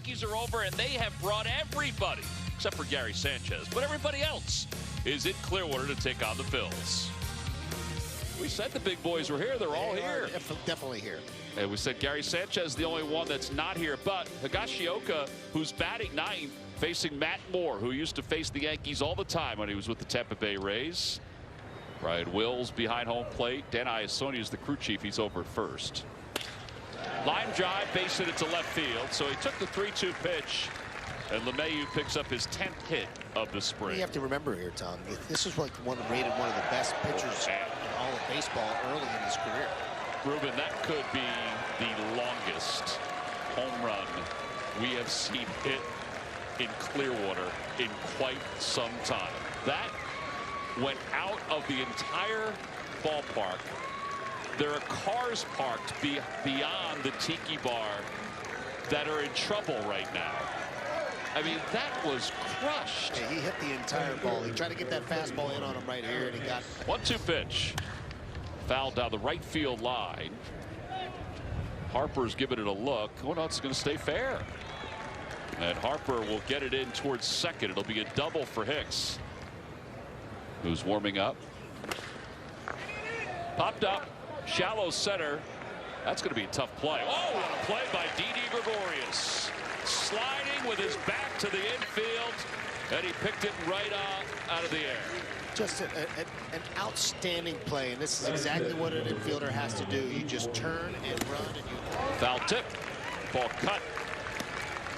Yankees are over, and they have brought everybody, except for Gary Sanchez, but everybody else is in Clearwater to take on the Phils. We said the big boys were here. They're all here. Definitely here. And we said Gary Sanchez, the only one that's not here. But Higashioka, who's batting ninth, facing Matt Moore, who used to face the Yankees all the time when he was with the Tampa Bay Rays. Ryan Wills behind home plate. Dan Iassoni is the crew chief. He's over at first. Line drive, base hit to left field. So he took the 3-2 pitch. And LeMahieu picks up his 10th hit of the spring. You have to remember here, Tom, this is like rated one of the best pitchers in all of baseball early in his career. Ruben, that could be the longest home run we have seen hit in Clearwater in quite some time. That went out of the entire ballpark. There are cars parked beyond the Tiki Bar that are in trouble right now. I mean, that was crushed. Yeah, he hit the entire ball. He tried to get that fastball in on him right here, and he got 1-2 pitch. Fouled down the right field line. Harper's giving it a look. Oh, no, it's going to stay fair. And Harper will get it in towards second. It'll be a double for Hicks, who's warming up. Popped up, shallow center. That's going to be a tough play. Oh, what a play by Didi Gregorius. Sliding with his back to the infield, and he picked it right out of the air. Just an outstanding play, and this is exactly what an infielder has to do. You just turn and run, and you... Foul tip, ball cut,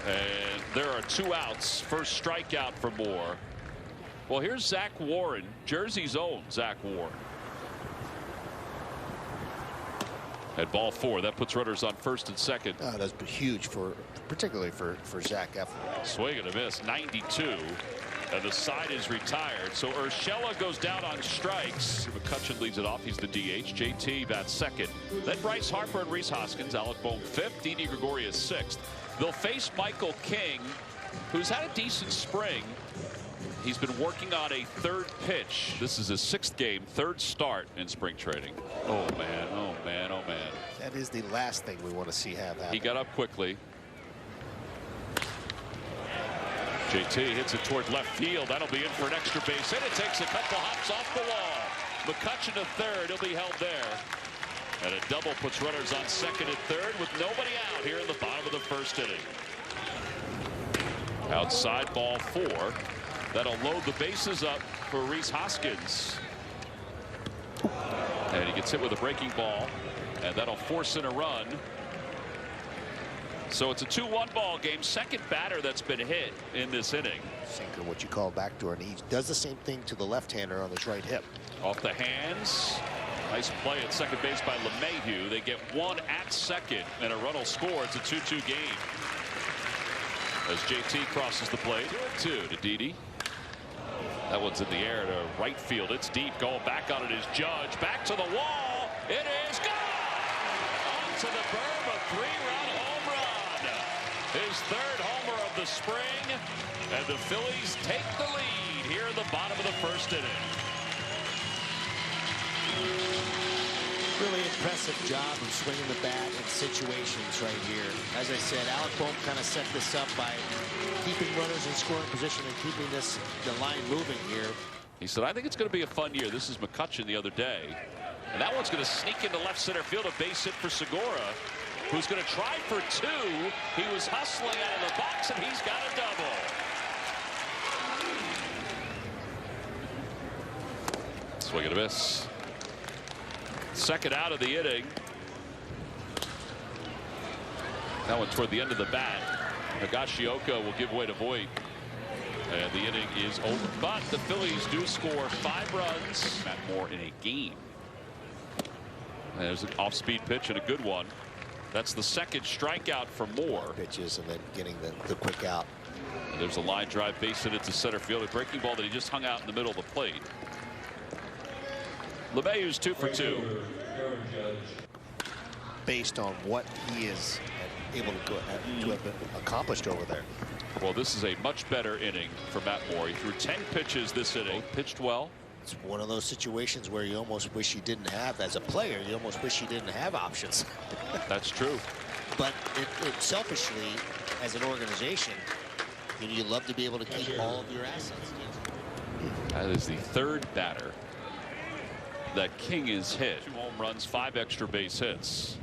and there are 2 outs. First strikeout for Moore. Well, here's Zach Warren, Jersey's own Zach Warren. At ball 4, that puts runners on first and second. Oh, that's been huge particularly for Zach Eflin. Swing and a miss, 92, and the side is retired. So Urshela goes down on strikes. McCutchen leads it off. He's the DH. JT bats second. Then Bryce Harper and Rhys Hoskins. Alec Bohm 5th. Didi Gregorius 6th. They'll face Michael King, who's had a decent spring. He's been working on a 3rd pitch. This is his 6th game, 3rd start in spring training. Oh, man. Oh, man. Oh, man. That is the last thing we want to see happen. He got up quickly. JT hits it toward left field. That'll be in for an extra base hit. It takes a couple hops off the wall. McCutchen to third. He'll be held there. And a double puts runners on second and third with nobody out here in the bottom of the 1st inning. Outside ball 4. That'll load the bases up for Rhys Hoskins. And he gets hit with a breaking ball, and that'll force in a run. So it's a 2-1 ball game. Second batter that's been hit in this inning. Sinker, what you call backdoor, and he does the same thing to the left-hander on his right hip. Off the hands. Nice play at second base by LeMahieu. They get 1 at second, and a run will score. It's a 2-2 game. As JT crosses the plate, 2 to Didi. That one's in the air to right field. It's deep. Going back on it is Judge. Back to the wall. It is gone. Onto the berm, a 3-run home run. His 3rd homer of the spring. And the Phillies take the lead here in the bottom of the 1st inning. Really impressive job of swinging the bat in situations right here. As I said, Alec Bohm kind of set this up by keeping runners in scoring position and keeping the line moving here. He said, I think it's going to be a fun year. This is McCutchen the other day. And that one's going to sneak into left center field, a base hit for Segura, who's going to try for 2. He was hustling out of the box, and he's got a double. Swing and a miss. Second out of the inning. That one toward the end of the bat. Higashioka will give way to Voit. And the inning is over. But the Phillies do score 5 runs. Matt Moore in a game. And there's an off-speed pitch and a good one. That's the 2nd strikeout for Moore. Pitches and then getting the quick out. And there's a line drive base hit into center field. A breaking ball that he just hung out in the middle of the plate. LeMahieu's 2 for 2. Based on what he is able to have accomplished over there. Well, this is a much better inning for Matt Moore. He threw 10 pitches this inning, pitched well. It's one of those situations where you almost wish you didn't have, as a player, you almost wish you didn't have options. That's true. But it selfishly, as an organization, you love to be able to keep all of your assets. That is the third batter that King is hit. 2 home runs, 5 extra base hits.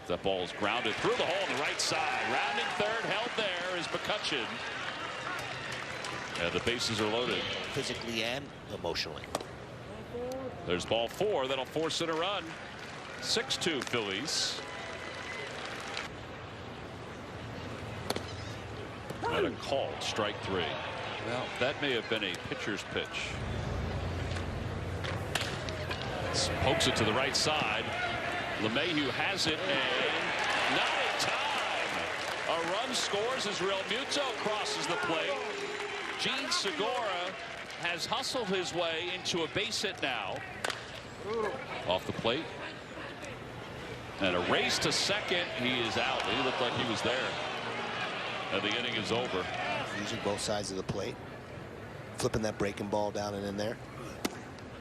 That ball is grounded through the hole on the right side. Rounding third, held there is McCutcheon. And the bases are loaded. Physically and emotionally. There's ball 4 that'll force in a run. 6-2 Phillies. And a called strike 3. Well, that may have been a pitcher's pitch. Pokes it to the right side. LeMahieu has it, and not in time. A run scores as Real Muto crosses the plate. Gene Segura has hustled his way into a base hit now. Off the plate. And a race to second. He is out. He looked like he was there. And the inning is over. Using both sides of the plate. Flipping that breaking ball down and in there.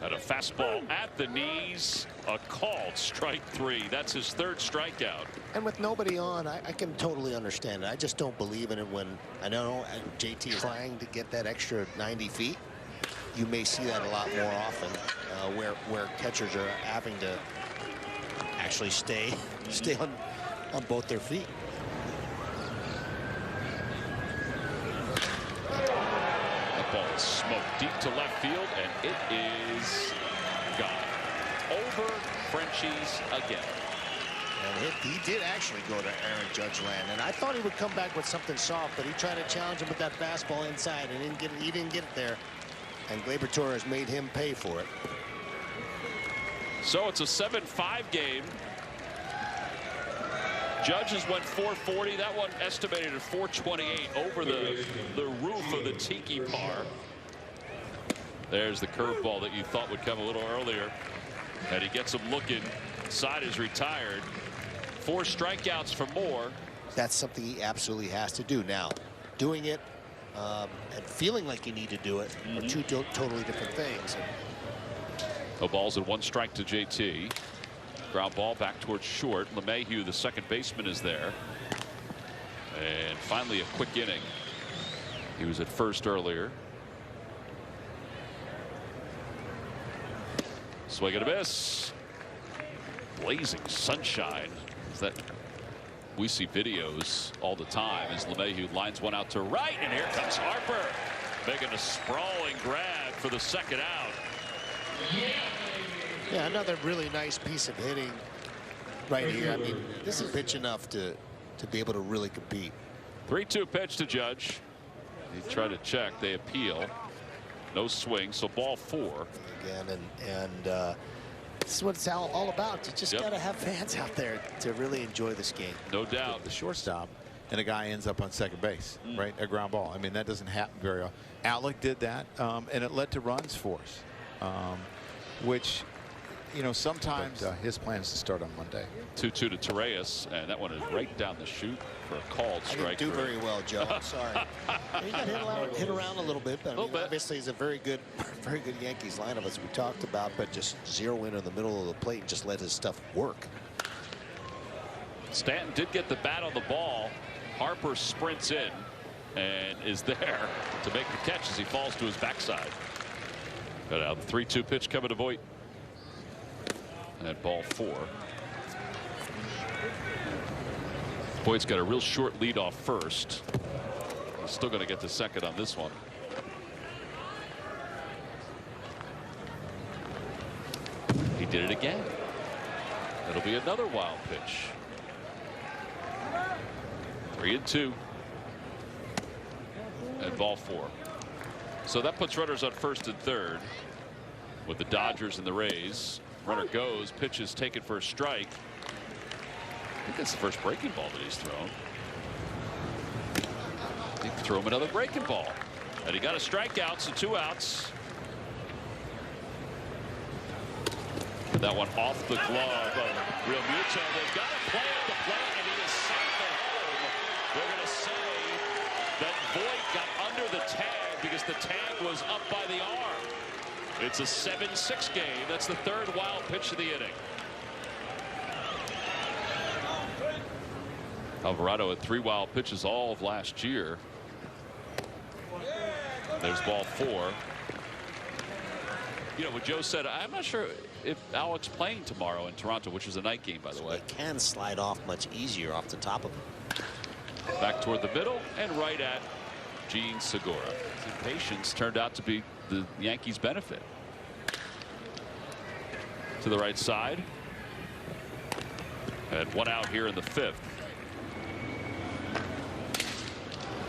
And a fastball at the knees. A called strike 3. That's his 3rd strikeout. And with nobody on, I can totally understand it. I just don't believe in it when I know JT is trying to get that extra 90 feet. You may see that a lot more often where catchers are having to actually stay on both their feet. Ball is smoked deep to left field, and it is gone. Over Frenchies again. And he did actually go to Aaron Judge land, and I thought he would come back with something soft, but he tried to challenge him with that fastball inside, and he didn't get it there. And Gleyber Torres made him pay for it. So it's a 7-5 game. Judges went 440. That one estimated at 428 over the roof of the Tiki Bar. There's the curveball that you thought would come a little earlier. And he gets him looking. Side is retired. 4 strikeouts for Moore. That's something he absolutely has to do. Now, doing it and feeling like you need to do it are 2 totally different things. No balls and 1 strike to JT. Ground ball back towards short. LeMahieu, the second baseman, is there. And finally a quick inning. He was at first earlier. Swing and a miss. Blazing sunshine. That we see videos all the time as LeMahieu lines one out to right, and here comes Harper making a sprawling grab for the second out. Yeah, another really nice piece of hitting right here. I mean, this is pitch enough to be able to really compete. 3-2 pitch to Judge. He tried to check. They appeal. No swing, so ball 4. Again, and this is what it's all about. You just got to have fans out there to really enjoy this game. No doubt. The shortstop, and a guy ends up on second base, right? A ground ball. I mean, that doesn't happen very often. Alec did that, and it led to runs for us, which, you know, sometimes his plan is to start on Monday. 2-2 to Torres, and that one is right down the chute for a called strike. I didn't do very well, Joe. I'm sorry. He got hit around a little bit, but I mean, obviously he's a very good Yankees lineup, as we talked about, but just zero in the middle of the plate and just let his stuff work. Stanton did get the bat on the ball. Harper sprints in and is there to make the catch as he falls to his backside. Got out the 3-2 pitch coming to Voit. And ball 4. Voigt's got a real short lead off first. He's still going to get to second on this one. He did it again. It'll be another wild pitch. 3-2. And ball 4. So that puts runners on first and third with the Dodgers and the Rays. Runner goes, pitches taken for a strike. I think that's the first breaking ball that he's thrown. He threw him another breaking ball. And he got a strikeout, so 2 outs. That one off the glove of Real Muto. They've got a play at the plate, and he is safe at home. They're going to say that Voit got under the tag because the tag was up by the arm. It's a 7-6 game. That's the 3rd wild pitch of the inning. Alvarado had 3 wild pitches all of last year. There's ball 4. You know what Joe said, I'm not sure if Alec's playing tomorrow in Toronto, which is a night game, by the way. It can slide off much easier off the top of him. Back toward the middle and right at Gene Segura. His impatience turned out to be the Yankees' benefit. To the right side. And 1 out here in the 5th.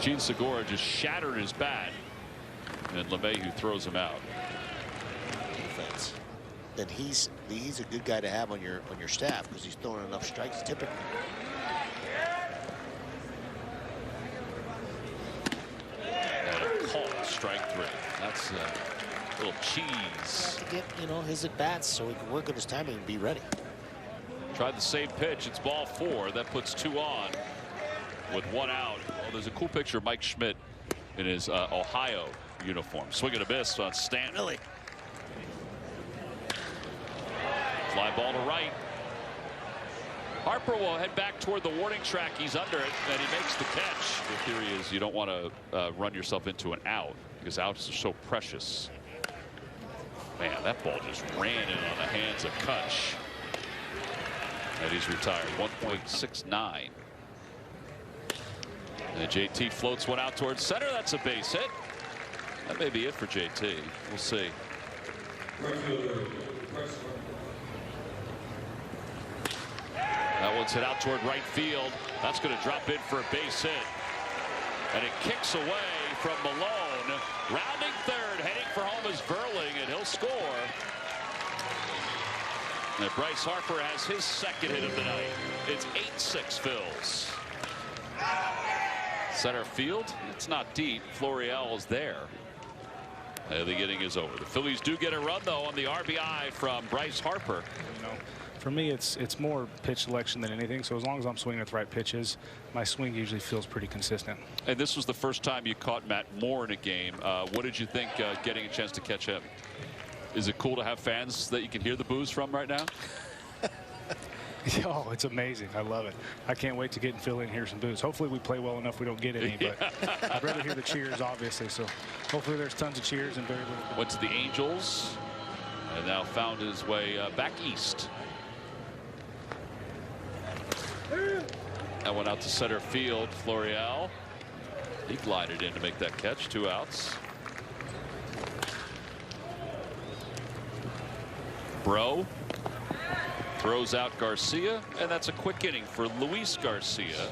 Gene Segura just shattered his bat. And LeMahieu throws him out. Defense. Then he's a good guy to have on your staff because he's throwing enough strikes typically. Strike 3. That's a little cheese. To get, you know, his at bats so he can work on his timing and be ready. Tried the same pitch. It's ball 4. That puts 2 on with 1 out. Well, there's a cool picture of Mike Schmidt in his Ohio uniform. Swing and a miss on Stanton. Really? Fly ball to right. Harper will head back toward the warning track. He's under it, and he makes the catch. The theory is you don't want to run yourself into an out because outs are so precious. Man, that ball just ran in on the hands of Kutch. And he's retired. 1.69. And JT floats 1 out towards center. That's a base hit. That may be it for JT. We'll see. That one's hit out toward right field. That's going to drop in for a base hit. And it kicks away from Malone. Rounding third, heading for home is Verling, and he'll score. And Bryce Harper has his 2nd hit of the night. It's 8-6 Phils. Center field, it's not deep. Florial is there. The inning is over. The Phillies do get a run, though, on the RBI from Bryce Harper. You know, for me, it's more pitch selection than anything. So as long as I'm swinging at the right pitches, my swing usually feels pretty consistent. And this was the first time you caught Matt Moore in a game. What did you think getting a chance to catch him? Is it cool to have fans that you can hear the boos from right now? Oh, it's amazing. I love it. I can't wait to get in Philly and hear some boos. Hopefully we play well enough we don't get any, but I'd rather hear the cheers, obviously. So hopefully there's tons of cheers and very little. Went to the Angels and now found his way back east. That went out to center field. Florial. He glided in to make that catch. 2 outs. Bro throws out Garcia, and that's a quick inning for Luis Garcia.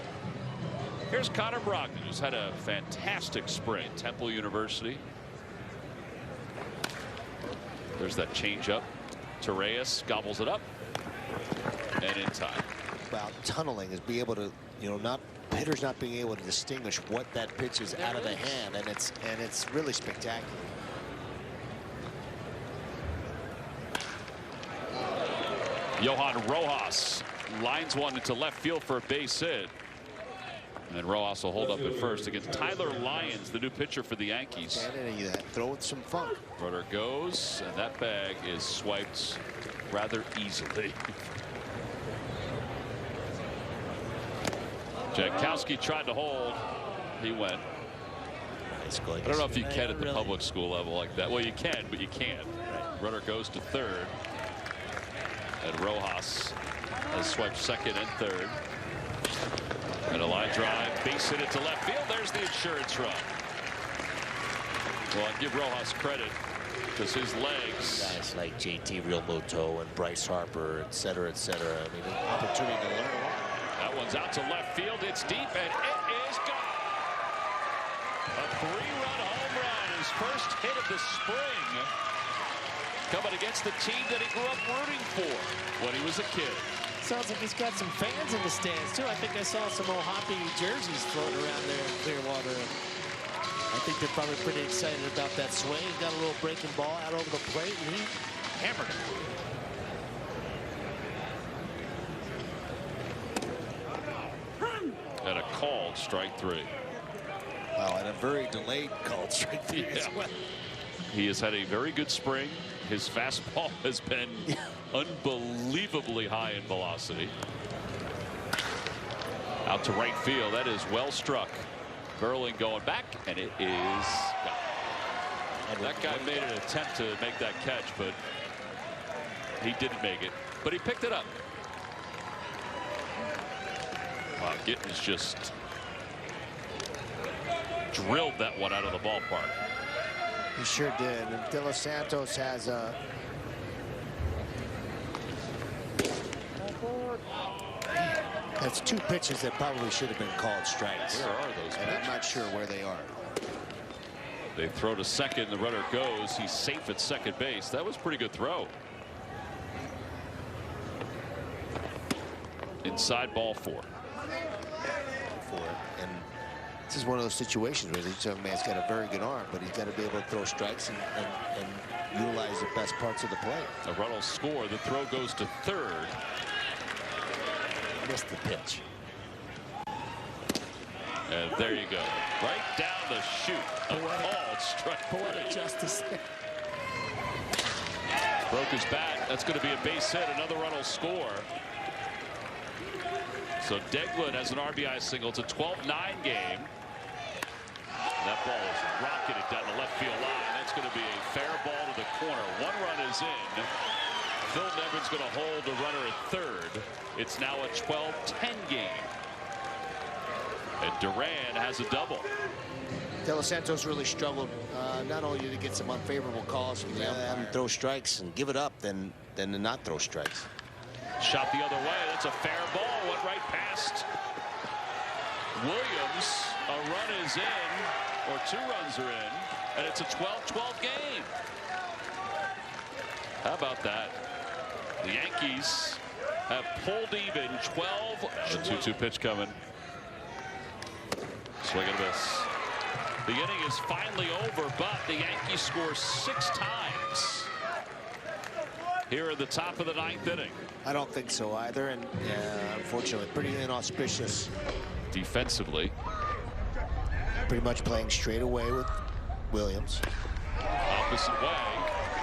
Here's Connor Brogdon, who's had a fantastic spring. Temple University. There's that changeup. Torreyes gobbles it up, and in time. About tunneling is be able to, you know, not hitters not being able to distinguish what that pitch is out of the hand, and it's really spectacular. Johan Rojas lines one into left field for a base hit. And then Rojas will hold up at first against Tyler Lyons, the new pitcher for the Yankees. Throw it some funk. Runner goes, and that bag is swiped rather easily. Jankowski tried to hold. He went. I don't know if you can at the public school level like that. Well, you can, but you can't. Runner goes to third. And Rojas has swiped 2nd and 3rd. And a line drive, base hit it to left field. There's the insurance run. Well, I give Rojas credit because his legs. Guys like JT Realmuto and Bryce Harper, et cetera, et cetera. I mean, an opportunity to learn a lot. That one's out to left field. It's deep, and it is gone. A 3-run home run, his first hit of the spring. Coming against the team that he grew up rooting for when he was a kid. Sounds like he's got some fans in the stands, too. I think I saw some Ohapi jerseys floating around there in Clearwater. I think they're probably pretty excited about that swing. He got a little breaking ball out over the plate, and he hammered it. And a called strike 3. Wow, and a very delayed called strike 3 as well. He has had a very good spring. His fastball has been unbelievably high in velocity. Out to right field. That is well struck. Burling going back, and it is gone. That guy made an attempt to make that catch, but he didn't make it. But he picked it up. Wow, Gittins just drilled that one out of the ballpark. He sure did. And De Los Santos has a that's 2 pitches that probably should have been called strikes. Where are those And pitches? I'm not sure where they are. They throw to second. The runner goes. He's safe at second base. That was a pretty good throw. Inside ball 4. And this is one of those situations where this young man's got a very good arm, but he's got to be able to throw strikes and utilize the best parts of the play. The run will score. The throw goes to third. Missed the pitch. And there you go. Right down the chute. A called strike. Poetic justice. Broke his bat. That's going to be a base hit. Another run will score. So Deglin has an RBI single. It's a 12-9 game. And that ball is rocketed down the left field line. That's going to be a fair ball to the corner. 1 run is in. Phil Nevin's going to hold the runner at third. It's now a 12-10 game. And Duran has a double. De Los Santos really struggled not only to get some unfavorable calls from the umpire and throw strikes and give it up than to not throw strikes. Shot the other way. That's a fair ball. Went right past Williams. A run is in, or 2 runs are in, and it's a 12-12 game. How about that? The Yankees have pulled even 12. The 2-2 pitch coming. Swing and a miss. The inning is finally over, but the Yankees score 6 times here at the top of the 9th inning. I don't think so either, and unfortunately, pretty inauspicious. Defensively, pretty much playing straight away with Williams. opposite way.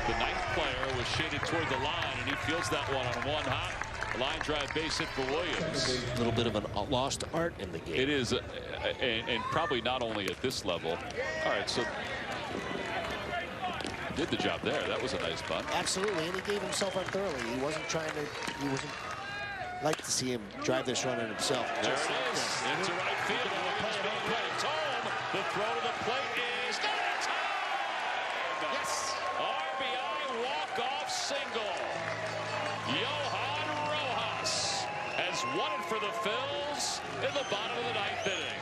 The 9th player was shaded toward the line, and he fields that one on 1 hop. Line drive base hit for Williams. A little bit of a lost art in the game. It is, and probably not only at this level. All right, so did the job there. That was a nice bunt. Absolutely, and he gave himself up thoroughly. He wasn't trying to. He wasn't like to see him drive this run in himself. There it is. Into right field. It's home. The throw to the plate is not time. Yes. RBI walk-off single. Johan Rojas has won it for the Phils in the bottom of the 9th inning.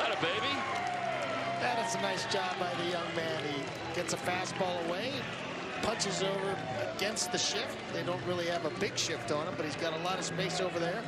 Atta baby. That is a nice job by the young man. He gets a fastball away, punches over against the shift. They don't really have a big shift on him, but he's got a lot of space over there.